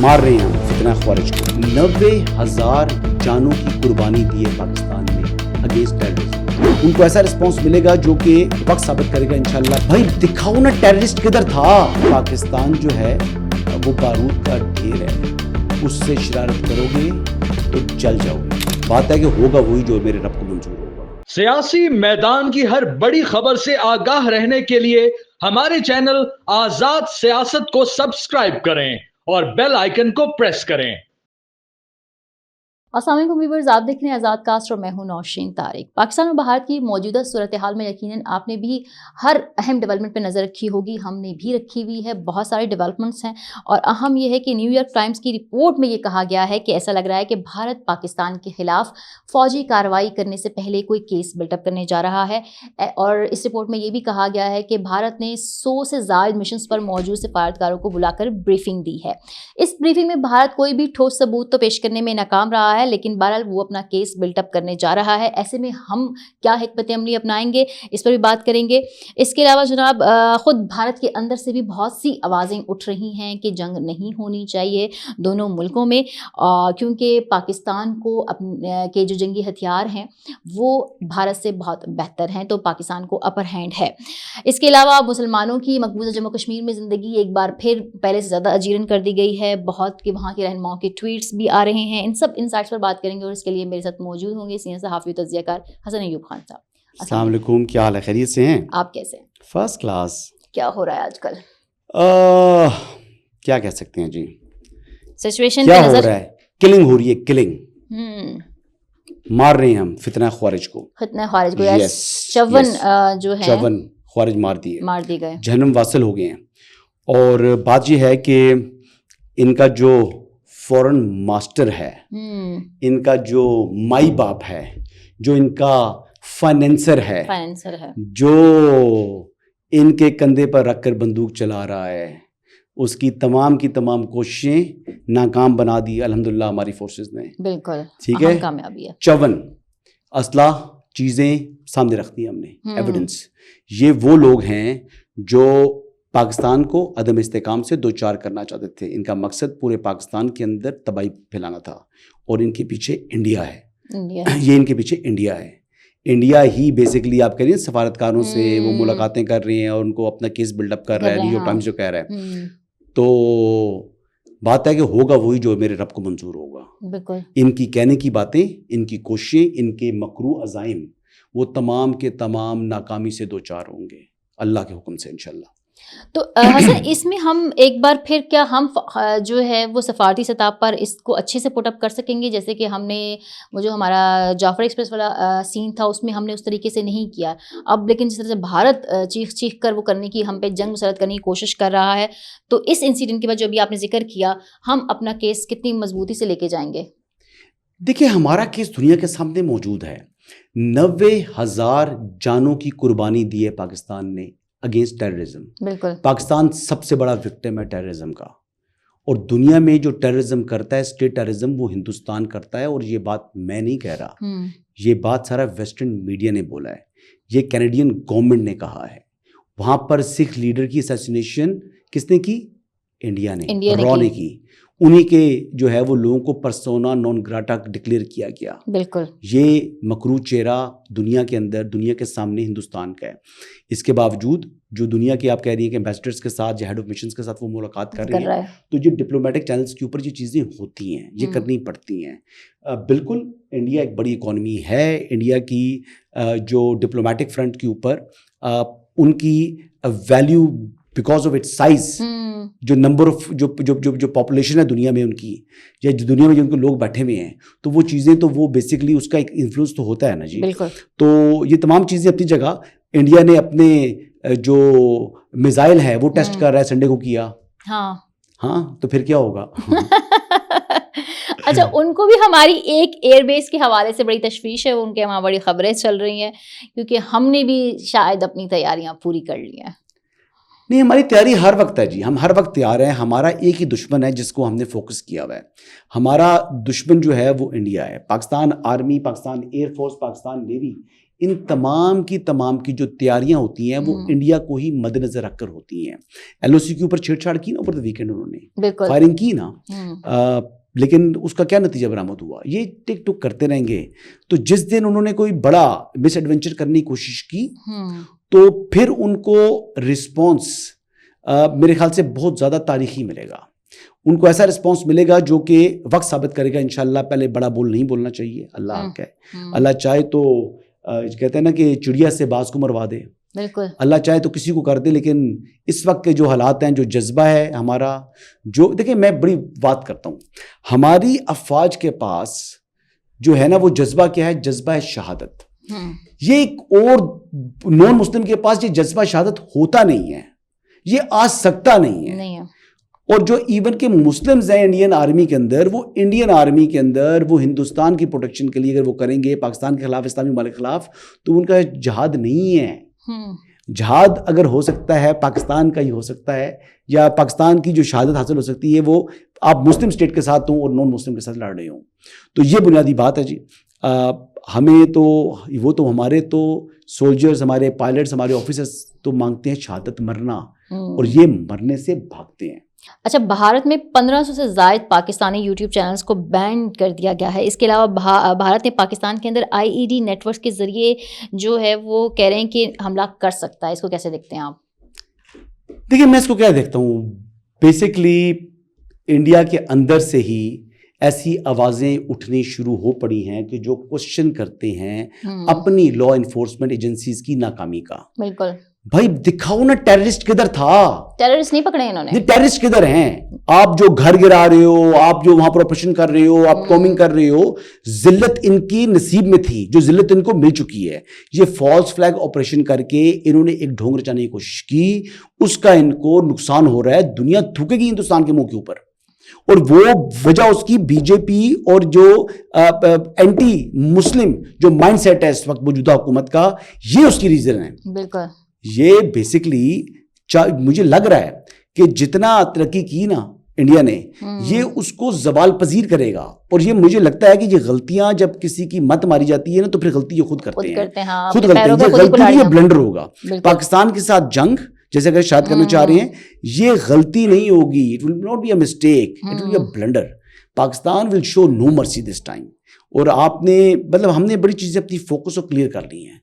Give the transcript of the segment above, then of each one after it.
مار رہے ہیں ہم فتنہ خوارج کو. 90,000 جانوں کی قربانی دی ہے پاکستان نے اگینسٹ ٹیررزم. ان کو ایسا رسپانس ملے گا جو کہ وقت ثابت کرے گا انشاءاللہ. بھائی دکھاؤ نا ٹیررسٹ کدھر تھا. پاکستان جو ہے وہ بارود کا ڈھیر ہے, اس سے شرارت کرو گے تو جل جاؤ گے. بات ہے کہ ہوگا وہی جو میرے رب کو منظور ہوگا. سیاسی میدان کی ہر بڑی خبر سے آگاہ رہنے کے لیے ہمارے چینل آزاد سیاست کو سبسکرائب کریں اور بیل آئیکن کو پریس کریں. السلام علیکم ویورز، آپ دیکھ رہے ہیں آزاد کاسٹ اور میں ہوں نوشین طارق. پاکستان اور بھارت کی موجودہ صورتحال میں یقیناً آپ نے بھی ہر اہم ڈیولپمنٹ پہ نظر رکھی ہوگی. ہم نے بھی رکھی ہوئی ہے. بہت سارے ڈیولپمنٹس ہیں اور اہم یہ ہے کہ نیو یارک ٹائمز کی رپورٹ میں یہ کہا گیا ہے کہ ایسا لگ رہا ہے کہ بھارت پاکستان کے خلاف فوجی کارروائی کرنے سے پہلے کوئی کیس بلٹ اپ کرنے جا رہا ہے. اور اس رپورٹ میں یہ بھی کہا گیا ہے کہ بھارت نے 100 سے زائد مشنز پر موجود سفارتکاروں کو بلا کر بریفنگ دی ہے. اس بریفنگ میں بھارت کوئی بھی ٹھوس ثبوت تو پیش کرنے میں ناکام رہا ہے, لیکن بہرحال وہ اپنا کیس بلٹ اپ کرنے جا رہا ہے. ایسے میں ہم کیا حکمت عملی اپنائیں گے, اس پر بھی بات کریں گے. اس کے علاوہ جناب خود بھارت کے اندر سے بھی بہت سی آوازیں اٹھ رہی ہیں کہ جنگ نہیں ہونی چاہیے دونوں ملکوں میں, کیونکہ پاکستان کو کے جو جنگی ہتھیار ہیں وہ بھارت سے بہت بہتر ہیں, تو پاکستان کو اپر ہینڈ ہے. اس کے علاوہ مسلمانوں کی مقبوضہ جموں کشمیر میں زندگی ایک بار پھر پہلے سے زیادہ اجیرن کر دی گئی ہے. بہت کہ وہاں کے رہنماؤں کے ٹویٹس بھی آ رہے ہیں. ان سب انسائٹس پر بات کریں گے اور اس کے لیے میرے ساتھ موجود ہوں گے سینئر صحافی تجزیہ کار حسن ایوب خان صاحب. السلام علیکم, کیا حال ہے, خیریت سے ہیں؟ آپ کیسے ہیں؟ First class. کیا ہو رہا ہے آج کل؟ کیا کہہ سکتے ہیں جی, سچویشن کیا پہ ہو نظر رہا ہے, کلنگ ہو رہی ہے, کلنگ مار رہے ہیں ہم فتنہ خوارج کو. فتنہ خوارج کو Yes, 54 جو ہے 54 خوارج مار دی گئے, جہنم واصل ہو گئے ہیں. اور بات یہ ہے کہ ان کا جو فورن ماسٹر ہے, ان کا جو مائی باپ ہے, جو ان کا فائنینسر ہے, جو ان کے کندھے پر رکھ کر بندوق چلا رہا ہے, اس کی تمام کی تمام کوششیں ناکام بنا دی الحمدللہ ہماری فورسز نے. بالکل ٹھیک ہے, کامیابی ہے. 54 اسلحہ چیزیں سامنے رکھ دی ہم نے, ایویڈنس. یہ وہ لوگ ہیں جو پاکستان کو عدم استحکام سے دو چار کرنا چاہتے تھے. ان کا مقصد پورے پاکستان کے اندر تباہی پھیلانا تھا, اور ان کے پیچھے انڈیا ہے. یہ ان کے پیچھے انڈیا ہے. انڈیا ہی بیسکلی آپ کہہ رہی ہیں سفارتکاروں سے وہ ملاقاتیں کر رہے ہیں اور ان کو اپنا کیس بلڈ اپ کر رہا ہے. نیو یارک ٹائمز جو کہہ رہا ہے, تو بات ہے کہ ہوگا وہی جو میرے رب کو منظور ہوگا. بالکل ان کی کہنے کی باتیں, ان کی کوششیں, ان کے مکروہ عزائم وہ تمام کے تمام ناکامی سے دو چار ہوں گے اللہ کے حکم سے انشاءاللہ. تو حسن اس میں ہم ایک بار پھر کیا ہم جو ہے وہ سفارتی سطح پر اس کو اچھے سے پٹ اپ کر سکیں گے, جیسے کہ ہم نے وہ جو ہمارا جعفر ایکسپریس والا سین تھا اس میں ہم نے اس طریقے سے نہیں کیا اب, لیکن جس طرح سے بھارت چیخ کر وہ کرنے کی ہم پہ جنگ مسلط کرنے کی کوشش کر رہا ہے, تو اس انسیڈنٹ کے بعد جو ابھی آپ نے ذکر کیا, ہم اپنا کیس کتنی مضبوطی سے لے کے جائیں گے؟ دیکھیں ہمارا کیس دنیا کے سامنے موجود ہے. 90,000 جانوں کی قربانی دی ہے پاکستان نے اگینسٹ ٹیررزم. بالکل پاکستان سب سے بڑا وکٹم ہے ٹیررزم کا, اور دنیا میں جو ٹیررزم کرتا ہے اسٹیٹ ٹیررزم وہ ہندوستان کرتا ہے. اور یہ بات میں نہیں کہہ رہا, یہ بات سارا ویسٹرن میڈیا نے بولا ہے, یہ کینیڈین گورنمنٹ نے کہا ہے. وہاں پر سکھ لیڈر کی اسیسینیشن کس نے کی؟ انڈیا نے, را نے کی. انہی کے جو ہے وہ لوگوں کو پرسونا نون گراٹا ڈکلیئر کیا گیا. بالکل یہ مکروہ چہرہ دنیا کے اندر, دنیا کے سامنے ہندوستان کا ہے. اس کے باوجود جو دنیا کے آپ کہہ رہی ہیں کہ ایمبیسڈرس کے ساتھ یا ہیڈ آف مشنز کے ساتھ وہ ملاقات کر رہے ہیں, تو یہ ڈپلومیٹک چینلز کے اوپر یہ چیزیں ہوتی ہیں, یہ کرنی پڑتی ہیں. بالکل انڈیا ایک بڑی اکانومی ہے. انڈیا کی جو ڈپلومیٹک فرنٹ کے اوپر ان کی value because of its size, جو نمبر آف جو پاپولیشن ہے دنیا میں ان کی, یا دنیا میں جو ان کے لوگ بیٹھے ہوئے ہیں, تو وہ چیزیں تو وہ بیسکلی اس کا ایک انفلوئنس تو ہوتا ہے نا جی. تو یہ تمام چیزیں اپنی جگہ. انڈیا نے اپنے جو میزائل ہے وہ ٹیسٹ کر رہا ہے, سنڈے کو کیا. ہاں تو پھر کیا ہوگا؟ اچھا, ان کو بھی ہماری ایک ایئر بیس کے حوالے سے بڑی تشویش ہے, ان کے وہاں بڑی خبریں چل رہی ہیں, کیونکہ ہم نے بھی شاید اپنی تیاریاں پوری کر لی ہیں. نہیں, ہماری تیاری ہر وقت ہے جی, ہم ہر وقت تیار ہیں. ہمارا ایک ہی دشمن ہے جس کو ہم نے فوکس کیا ہوا ہے. ہمارا دشمن جو ہے وہ انڈیا ہے. Pakistan army, Pakistan air force, Pakistan navy, ان تمام کی جو تیاریاں ہوتی ہیں وہ انڈیا کو ہی مد نظر رکھ کر ہوتی ہیں. LOC کے اوپر چھیڑ چھاڑ کی نا اوپر ویکینڈ انہوں نے فائرنگ کی نا, لیکن اس کا کیا نتیجہ برآمد ہوا؟ یہ ٹک ٹک کرتے رہیں گے. تو جس دن انہوں نے کوئی بڑا مس ایڈونچر کرنے کی کوشش کی تو پھر ان کو رسپانس میرے خیال سے بہت زیادہ تاریخی ملے گا. ان کو ایسا رسپانس ملے گا جو کہ وقت ثابت کرے گا انشاءاللہ. پہلے بڑا بول نہیں بولنا چاہیے, اللہ حق ہے. اللہ چاہے تو کہتے ہیں نا کہ چڑیا سے باز کو مروا دے, بالکل اللہ چاہے تو کسی کو کر دے. لیکن اس وقت کے جو حالات ہیں, جو جذبہ ہے ہمارا, جو دیکھیں میں بڑی بات کرتا ہوں, ہماری افواج کے پاس جو ہے نا وہ جذبہ کیا ہے؟ جذبہ ہے شہادت. یہ ایک اور نان مسلم کے پاس یہ جذبہ شہادت ہوتا نہیں ہے, یہ آ سکتا نہیں ہے. اور جو ایون کہ مسلمز ہیں انڈین آرمی کے اندر, وہ انڈین آرمی کے اندر وہ ہندوستان کی پروٹیکشن کے لیے اگر وہ کریں گے پاکستان کے خلاف, اسلامی ممالک کے خلاف, تو ان کا جہاد نہیں ہے. جہاد اگر ہو سکتا ہے پاکستان کا ہی ہو سکتا ہے, یا پاکستان کی جو شہادت حاصل ہو سکتی ہے وہ آپ مسلم اسٹیٹ کے ساتھ ہوں اور نان مسلم کے ساتھ لڑ رہے ہوں. تو یہ بنیادی بات ہے جی. ہمیں تو وہ تو ہمارے تو سولجرز, ہمارے پائلٹس, ہمارے آفیسرز تو مانگتے ہیں شہادت, مرنا, اور یہ مرنے سے بھاگتے ہیں. اچھا, بھارت میں 1500 سے زائد پاکستانی یوٹیوب چینلز کو بین کر دیا گیا ہے. اس کے علاوہ بھارت نے پاکستان کے اندر IED نیٹ ورک کے ذریعے جو ہے وہ کہہ رہے ہیں کہ حملہ کر سکتا ہے. اس کو کیسے دیکھتے ہیں آپ؟ دیکھیں میں اس کو کیا دیکھتا ہوں, بیسکلی انڈیا کے اندر سے ہی ایسی آوازیں اٹھنی شروع ہو پڑی ہیں کہ جو کوشچن کرتے ہیں اپنی لا انفورسمنٹ ایجنسیز کی ناکامی کا. بالکل بھائی دکھاؤ نا ٹیررسٹ کدھر تھا. ٹیررسٹ نہیں پکڑے انہوں نے. ٹیررسٹ کدھر ہیں؟ آپ جو گھر گرا رہے ہو, آپ جو وہاں پر آپریشن کر رہے ہو, آپ کامنگ کر رہے ہو, ذلت ان کی نصیب میں تھی, جو ذلت ان کو مل چکی ہے. یہ فالس فلیگ آپریشن کر کے انہوں نے ایک ڈھونگ رچانے کی کوشش کی, اس کا ان کو نقصان ہو رہا ہے. دنیا تھوکے گی ہندوستان کے منہ کے اوپر, اور وہ وجہ اس کی بی جے پی اور جو اینٹی مسلم جو مائنڈ سیٹ ہے اس وقت موجودہ حکومت کا, یہ اس کی ریزن ہے. بالکل یہ بیسکلی مجھے لگ رہا ہے کہ جتنا ترقی کی نا انڈیا نے, یہ اس کو زوال پذیر کرے گا. اور یہ مجھے لگتا ہے کہ یہ غلطیاں جب کسی کی مت ماری جاتی ہے نا تو پھر غلطی یہ خود کرتے ہیں, خود غلطی, یہ غلطی یہ بلنڈر ہوگا. پاکستان کے ساتھ جنگ جیسے اگر شاید کرنا چاہ رہے ہیں, یہ غلطی نہیں ہوگی, it will not be a mistake, it will be a blunder. Pakistan will show no mercy this time. اور آپ نے مطلب ہم نے بڑی چیزیں اپنی فوکس کو کلیئر کر لی ہیں,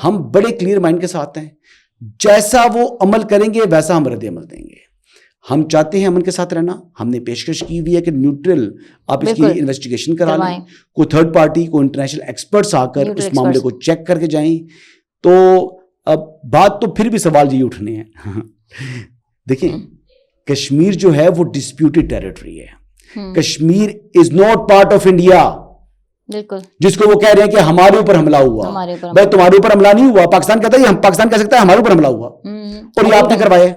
ہم بڑے کلیئر مائنڈ کے ساتھ ہیں. جیسا وہ عمل کریں گے ویسا ہم رد عمل دیں گے. ہم چاہتے ہیں امن کے ساتھ رہنا. ہم نے پیشکش کی ہوئی ہے کہ نیوٹرل آپ اس کی انویسٹیگیشن کرا لیں, کوئی تھرڈ پارٹی, کوئی انٹرنیشنل ایکسپرٹس آ کر اس معاملے کو چیک کر کے جائیں. تو اب بات تو پھر بھی سوال یہ اٹھنے ہیں. دیکھیں کشمیر جو ہے وہ ڈسپیوٹڈ ٹیریٹری ہے. Kashmir is not part of India. بالکل, جس کو وہ کہہ رہے ہیں کہ ہمارے اوپر حملہ ہوا, بھائی تمہارے اوپر حملہ نہیں ہوا. پاکستان کہتا ہے پاکستان کہہ سکتا ہے ہمارے اوپر حملہ ہوا, اور یہ آپ نے کروایا.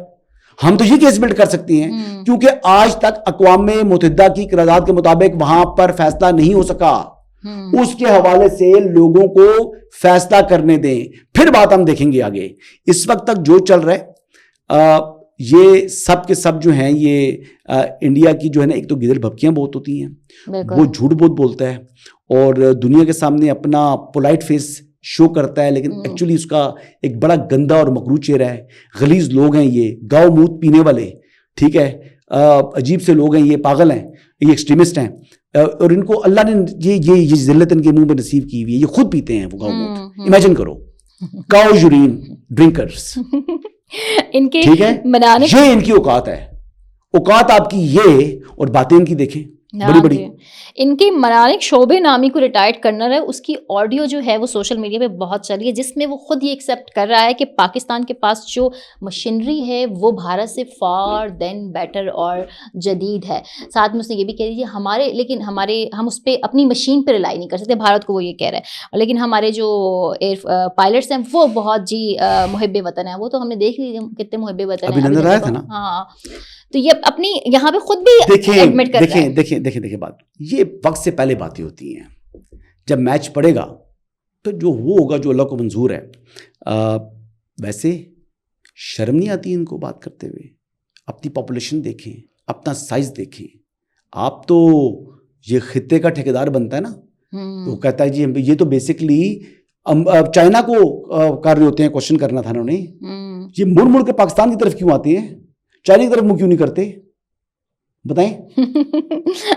ہم تو یہ کیس بلڈ کر سکتے ہیں, کیونکہ آج تک اقوام متحدہ کی قرارداد کے مطابق وہاں پر فیصلہ نہیں ہو سکا. اس کے حوالے سے لوگوں کو فیصلہ کرنے دیں, پھر بات ہم دیکھیں گے آگے. اس وقت تک جو چل رہا ہے یہ سب کے سب جو ہیں یہ انڈیا کی جو ہے نا, ایک تو گدڑ بھبکیاں بہت ہوتی ہیں, وہ جھوٹ بہت بولتا ہے اور دنیا کے سامنے اپنا پولائٹ فیس شو کرتا ہے, لیکن ایکچولی اس کا ایک بڑا گندا اور مکروہ چہرہ ہے. غلیظ لوگ ہیں یہ, گاؤ موت پینے والے, ٹھیک ہے, عجیب سے لوگ ہیں یہ, پاگل ہیں, یہ ایکسٹریمسٹ ہیں, اور ان کو اللہ نے یہ ذلت ان کے منہ میں نصیب کی ہوئی ہے. یہ خود پیتے ہیں وہ گاؤ موت, امیجن کرو, کاؤ یورین ڈرنکرز. ٹھیک ہے, یہ ان کی اوقات ہے. اوقات آپ کی یہ, اور باتیں ان کی دیکھیں بڑی بڑی. ان کے منالک شعبے نامی کو ریٹائرڈ کرنا رہا ہے, اس کی آڈیو جو ہے وہ سوشل میڈیا پہ بہت چلی ہے, جس میں وہ خود یہ ایکسیپٹ کر رہا ہے کہ پاکستان کے پاس جو مشینری ہے وہ بھارت سے فار دین بیٹر اور جدید ہے. ساتھ میں اس نے یہ بھی کہہ دیجیے ہم اس پہ اپنی مشین پہ ریلائی نہیں کر سکتے. بھارت کو وہ یہ کہہ رہا ہے, لیکن ہمارے جو پائلٹس ہیں وہ بہت جی محب وطن ہیں. وہ تو ہم نے دیکھ لی کتنے محب وطن ہیں, نظر آیا تھا نا. ہاں, تو یہ اپنی یہاں پہ خود بھی ایڈمٹ کر رہا ہے. دیکھیں بات, یہ وقت سے پہلے باتیں ہوتی ہیں. جب میچ پڑے گا تو جو وہ ہوگا جو اللہ کو منظور ہے. ویسے شرم نہیں آتی ان کو بات کرتے ہوئے. اپنی پاپولیشن دیکھیں, اپنا سائز دیکھیں. آپ تو یہ خطے کا ٹھیکیدار بنتا ہے نا, تو کہتا ہے جی یہ تو بیسکلی چائنا کو کر رہے ہوتے ہیں, کوشچن کرنا تھا انہوں نے, یہ مڑ مڑ کے پاکستان کی طرف کیوں آتے ہیں, چائنا کی طرف منہ کیوں نہیں کرتے, بتائیں.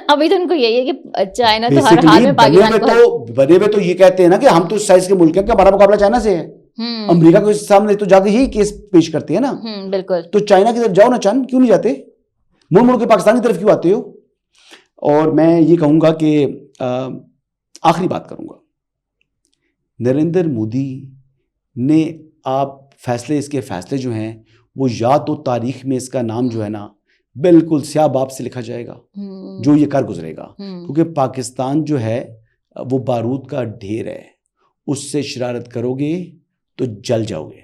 ابھی تو ان کو یہی ہے کہ چائنا تو ہر حال میں پاکستان کو بنے ہوئے تو یہ کہتے ہیں نا کہ ہم تو اس سائز کے ملک ہیں کہ ہمارا مقابلہ چائنا سے ہے. امریکہ کے سامنے تو جا کے یہی کیس پیش کرتے ہیں نا. بالکل. تو چائنا کی طرف جاؤ نا, چاند کیوں نہیں جاتے, مڑ مڑ کے پاکستان کی طرف کیوں آتے ہو. اور میں یہ کہوں گا کہ آخری بات کروں گا, نریندر مودی نے آپ فیصلے, اس کے فیصلے جو ہیں وہ یا تو تاریخ میں اس کا نام جو ہے نا بالکل سیاہ باب سے لکھا جائے گا جو یہ کر گزرے گا, کیونکہ پاکستان جو ہے وہ بارود کا ڈھیر ہے, اس سے شرارت کرو گے تو جل جاؤ گے.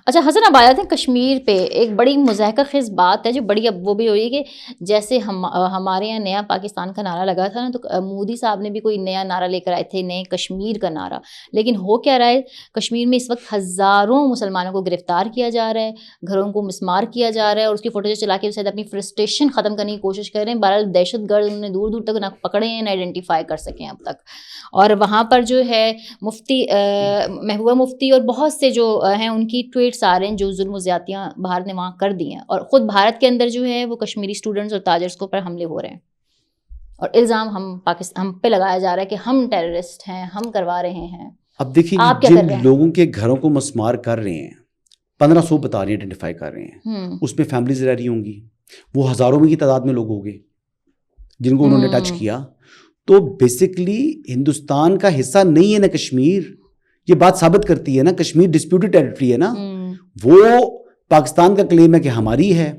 اچھا حسن, اب آیا تھے کشمیر پہ, ایک بڑی مضحکہ خیز بات ہے جو بڑی اب وہ بھی ہوئی ہے کہ جیسے ہمارے یہاں نیا پاکستان کا نعرہ لگا تھا نا, تو مودی صاحب نے بھی کوئی نیا نعرہ لے کر آئے تھے, نئے کشمیر کا نعرہ. لیکن ہو کیا رہا ہے, کشمیر میں اس وقت ہزاروں مسلمانوں کو گرفتار کیا جا رہا ہے, گھروں کو مسمار کیا جا رہا ہے, اور اس کی فوٹیج چلا کے شاید اپنی فرسٹریشن ختم کرنے کی کوشش کر رہے ہیں. بہرحال دہشت گرد انہوں نے دور دور تک نہ پکڑے ہیں نہ آئیڈینٹیفائی کر سکے اب تک. اور وہاں پر جو ہے مفتی محبوبہ مفتی اور بہت سے جو ہیں ان کی ٹویٹس آ رہے ہیں جو ظلم و زیادتیاں بھارت نے وہاں کر دی ہیں, اور خود بھارت کے اندر جو ہے وہ کشمیری اسٹوڈنٹس اور تاجرس کو پر حملے ہو رہے ہیں, اور الزام ہم پہ لگایا جا رہا ہے کہ ہم ٹیررسٹ ہیں, ہم کروا رہے ہیں. اب دیکھیے جن لوگوں کے گھروں کو مسمار کر رہے ہیں, 1500 بتا رہے ہیں, آئیڈینٹیفائی کر رہے ہیں, اس میں فیملیز رہ رہی ہوں گی, وہ ہزاروں میں کی تعداد میں لوگ ہوں گے جن کو انہوں نے ٹچ کیا. تو بیسکلی ہندوستان کا حصہ نہیں ہے نا کشمیر, یہ بات ثابت کرتی ہے نا. کشمیر ڈسپیوٹڈ ٹیریٹری ہے نا, وہ پاکستان کا کلیم ہے کہ ہماری ہے,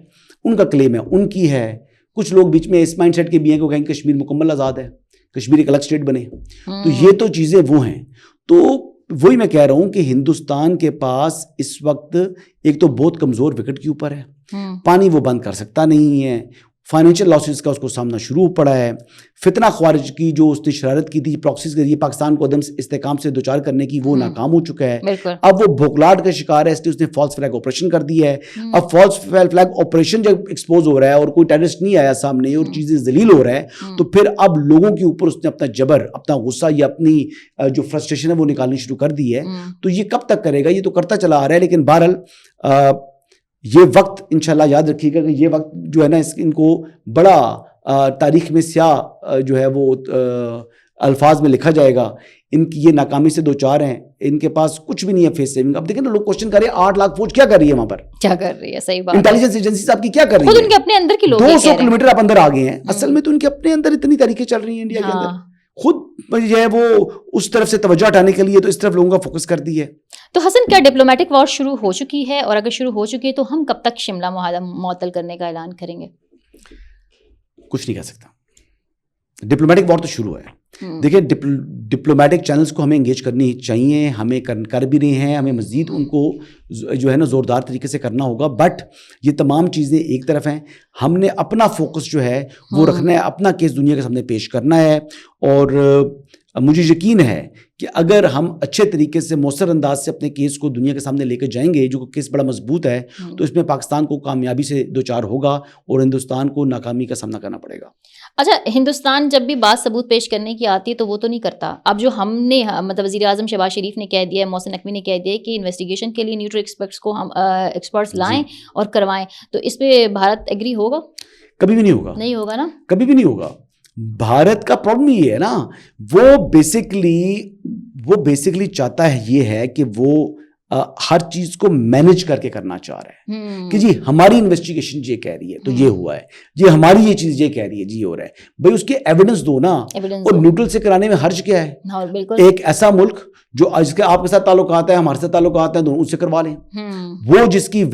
ان کا کلیم ہے ان کی ہے. کچھ لوگ بیچ میں اس مائنڈ سیٹ کے بھی ہیں کہ وہ کہیں کشمیر مکمل آزاد ہے, کشمیر ایک الگ اسٹیٹ بنے. تو یہ تو چیزیں وہ ہیں. تو وہی میں کہہ رہا ہوں کہ ہندوستان کے پاس اس وقت ایک تو بہت کمزور وکٹ کے اوپر ہے, پانی وہ بند کر سکتا نہیں ہے, فائنینشیل لاسز کا اس کو سامنا شروع پڑا ہے, فتنہ خوارج کی جو اس نے شرارت کی تھی پراکسیز کے ذریعے پاکستان کو عدم استحکام سے دوچار کرنے کی, وہ ناکام ہو چکا ہے. اب وہ بھوکلاٹ کا شکار ہے, اس لیے اس نے فالس فلیگ آپریشن کر دیا ہے. اب فالس فلیگ آپریشن جب ایکسپوز ہو رہا ہے اور کوئی ٹیررسٹ نہیں آیا سامنے اور چیزیں ذلیل ہو رہا ہے, تو پھر اب لوگوں کے اوپر اس نے اپنا جبر, اپنا غصہ یا اپنی جو فرسٹریشن ہے وہ نکالنی شروع کر دی ہے. تو یہ کب تک کرے گا, یہ تو کرتا چلا آ رہا ہے. لیکن بہرحال یہ وقت انشاءاللہ یاد رکھیے گا کہ یہ وقت جو ہے نا ان کو بڑا تاریخ میں سیاہ جو ہے وہ الفاظ میں لکھا جائے گا. ان کی یہ ناکامی سے دو چار ہیں, ان کے پاس کچھ بھی نہیں ہے فیس سیونگ. اب دیکھیں نا لوگ کوشچن کر رہے ہیں 8 لاکھ فوج کیا کر رہی ہے وہاں پر, کیا کر رہی ہے, صحیح بات, انٹیلیجنس ایجنسیز آپ کی کیا کر رہی ہیں, خود ان کے اپنے اندر کے لوگ 200 کلومیٹر آپ اندر آ گئے ہیں. اصل میں تو ان کے اپنے اندر اتنی تاریخیں چل رہی ہیں انڈیا کے اندر, خود جو ہے وہ اس طرف سے توجہ ہٹانے کے لیے تو اس طرف لوگوں کا فوکس کر دی ہے. تو حسن کیا ڈپلومیٹک وار شروع ہو چکی ہے, اور اگر شروع ہو چکی ہے تو ہم کب تک شملہ معاہدہ معطل کرنے کا اعلان کریں گے؟ کچھ نہیں کہہ سکتا. ڈپلومیٹک وار تو شروع ہے. دیکھیں ڈپلومیٹک چینلز کو ہمیں انگیج کرنی چاہیے, ہمیں کر بھی رہے ہیں, ہمیں مزید ان کو جو ہے نا زوردار طریقے سے کرنا ہوگا. بٹ یہ تمام چیزیں ایک طرف ہیں, ہم نے اپنا فوکس جو ہے وہ رکھنا ہے, اپنا کیس دنیا کے سامنے پیش کرنا ہے. اور مجھے یقین ہے کہ اگر ہم اچھے طریقے سے مؤثر انداز سے اپنے کیس کو دنیا کے سامنے لے کے جائیں گے, جو کیس بڑا مضبوط ہے, تو اس میں پاکستان کو کامیابی سے دوچار ہوگا اور ہندوستان کو ناکامی کا سامنا کرنا پڑے گا. اچھا, ہندوستان جب بھی بات ثبوت پیش کرنے کی آتی ہے تو وہ تو نہیں کرتا. اب جو ہم نے مطلب وزیر اعظم شہباز شریف نے کہہ دیا ہے, محسن نقوی نے کہہ دیا ہے کہ انویسٹیگیشن کے لیے نیوٹرل ایکسپرٹس کو ہم ایکسپرٹس لائیں اور کروائیں, تو اس پہ بھارت ایگری ہوگا؟ کبھی بھی نہیں ہوگا. نہیں ہوگا نا, کبھی بھی نہیں ہوگا. بھارت کا پرابلم یہ ہے نا, وہ بیسکلی چاہتا ہے یہ ہے کہ وہ ہر چیز کو مینج کر کے کرنا چاہ رہا ہے کہ جی ہماری انویسٹیگیشن یہ کہہ رہی ہے تو یہ ہوا ہے, جی ہماری یہ چیز یہ کہہ رہی ہے جی ہو رہا ہے. بھائی اس کے ایویڈنس دو نا, اور نیوٹرل سے کرانے میں حرج کیا ہے؟ ایک ایسا ملک جو جس کے آپ کے ساتھ تعلقات ہیں, ہمارے ساتھ تعلقات ہیں, دونوں سے کروا لیں. وہ جس کی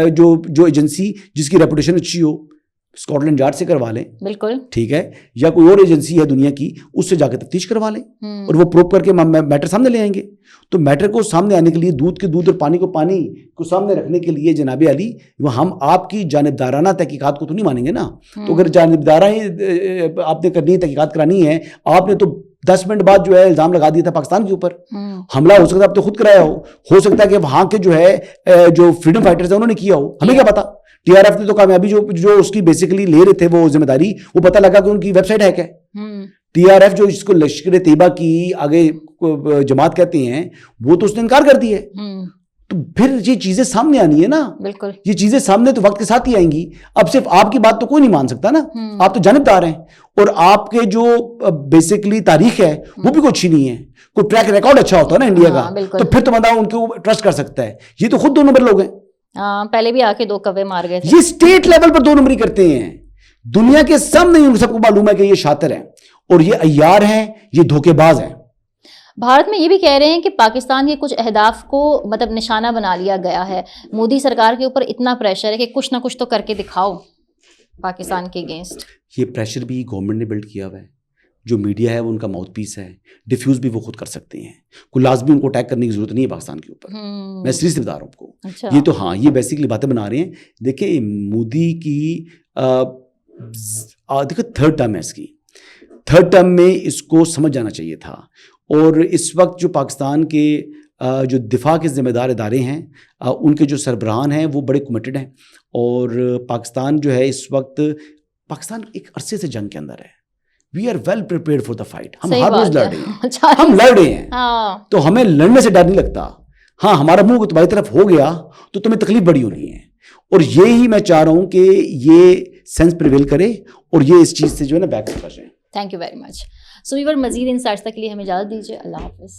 جو ایجنسی جس کی ریپوٹیشن اچھی ہو, اسکاٹ لینڈ یارڈ سے کروا لیں, بالکل ٹھیک ہے, یا کوئی اور ایجنسی ہے دنیا کی, اس سے جا کے تفتیش کروا لیں, اور وہ پروب کر کے میٹر سامنے لے آئیں گے. تو میٹر کو سامنے آنے کے لیے, دودھ کے دودھ اور پانی کو سامنے رکھنے کے لیے جناب علی, وہ ہم آپ کی جانبدارانہ تحقیقات کو تو نہیں مانیں گے نا. تو اگر جانبدارانہ آپ نے کرنی ہے, تحقیقات کرانی ہے, آپ نے تو 10 منٹ بعد جو ہے الزام لگا دیا تھا پاکستان کے اوپر. حملہ ہو سکتا ہے آپ تو خود کرایا ہو سکتا ہے کہ وہاں کے جو ہے جو فریڈم فائٹرز ہیں انہوں نے کیا ہو, ہمیں کیا پتا. ٹی آر ایف نے تو کامیابی جو اس کی بیسیکلی لے رہے تھے وہ ذمہ داری, وہ پتہ لگا کہ ان کی ویب سائٹ ہیک ہے. TRF جو جس کو لشکر طیبہ کی آگے جماعت کہتے ہیں, وہ تو اس نے انکار کر دیا ہے. تو پھر یہ چیزیں سامنے آنی ہے نا, بالکل یہ چیزیں سامنے تو وقت کے ساتھ ہی آئیں گی. اب صرف آپ کی بات تو کوئی نہیں مان سکتا نا, آپ تو جانبدار ہیں, اور آپ کے جو بیسیکلی تاریخ ہے وہ بھی کوئی اچھی نہیں ہے. کوئی ٹریک ریکارڈ اچھا ہوتا ہے نا انڈیا کا, تو پھر تو بندہ ان کو ٹرسٹ کر سکتا ہے. یہ تو خود 2 نمبر لوگ ہیں, پہلے بھی آ کے 2 کوے مار گئے تھے. یہ اسٹیٹ لیول پر 2 نمبری کرتے ہیں. دنیا کے سامنے ان سب کو معلوم ہے کہ یہ شاطر ہیں اور یہ عیار ہیں, یہ دھوکے باز ہیں. بھارت میں یہ بھی کہہ رہے ہیں کہ پاکستان کے کچھ اہداف کو مطلب نشانہ بنا لیا گیا ہے. مودی سرکار کے اوپر اتنا پریشر ہے کہ کچھ نہ کچھ تو کر کے دکھاؤ پاکستان کے اگینسٹ. یہ پریشر بھی گورنمنٹ نے بلڈ کیا ہوا ہے. جو میڈیا ہے وہ ان کا ماؤتھ پیس ہے, ڈیفیوز بھی وہ خود کر سکتے ہیں. کوئی لازمی ان کو اٹیک کرنے کی ضرورت نہیں ہے پاکستان کے اوپر. میں سیریسلی بتا رہا ہوں آپ کو. یہ تو ہاں, یہ بیسیکلی باتیں بنا رہے ہیں. دیکھیں مودی کی دیکھیں 3rd ٹرم ہے اس کی. 3rd ٹرم میں اس کو سمجھ جانا چاہیے تھا. اور اس وقت جو پاکستان کے جو دفاع کے ذمہ دار ادارے ہیں, ان کے جو سربراہان ہیں وہ بڑے کمیٹڈ ہیں. اور پاکستان جو ہے اس وقت, پاکستان ایک عرصے سے جنگ کے اندر ہے. We are well prepared for the fight. ہم ہر روز لڑ رہے ہیں, ہم لڑ رہے ہیں, تو ہمیں لڑنے سے ڈر نہیں لگتا. ہاں ہمارا منہ تمہاری طرف ہو گیا تو تمہیں تکلیف بڑی ہونی ہے. اور یہی میں چاہ رہا ہوں کہ یہ سینس پریویل کرے اور یہ اس چیز سے جو ہے نا بیک کر جائیں. Thank you very much. So viewer مزید انسائٹس تک کے لیے ہمیں اجازت دیجیے. اللہ حافظ.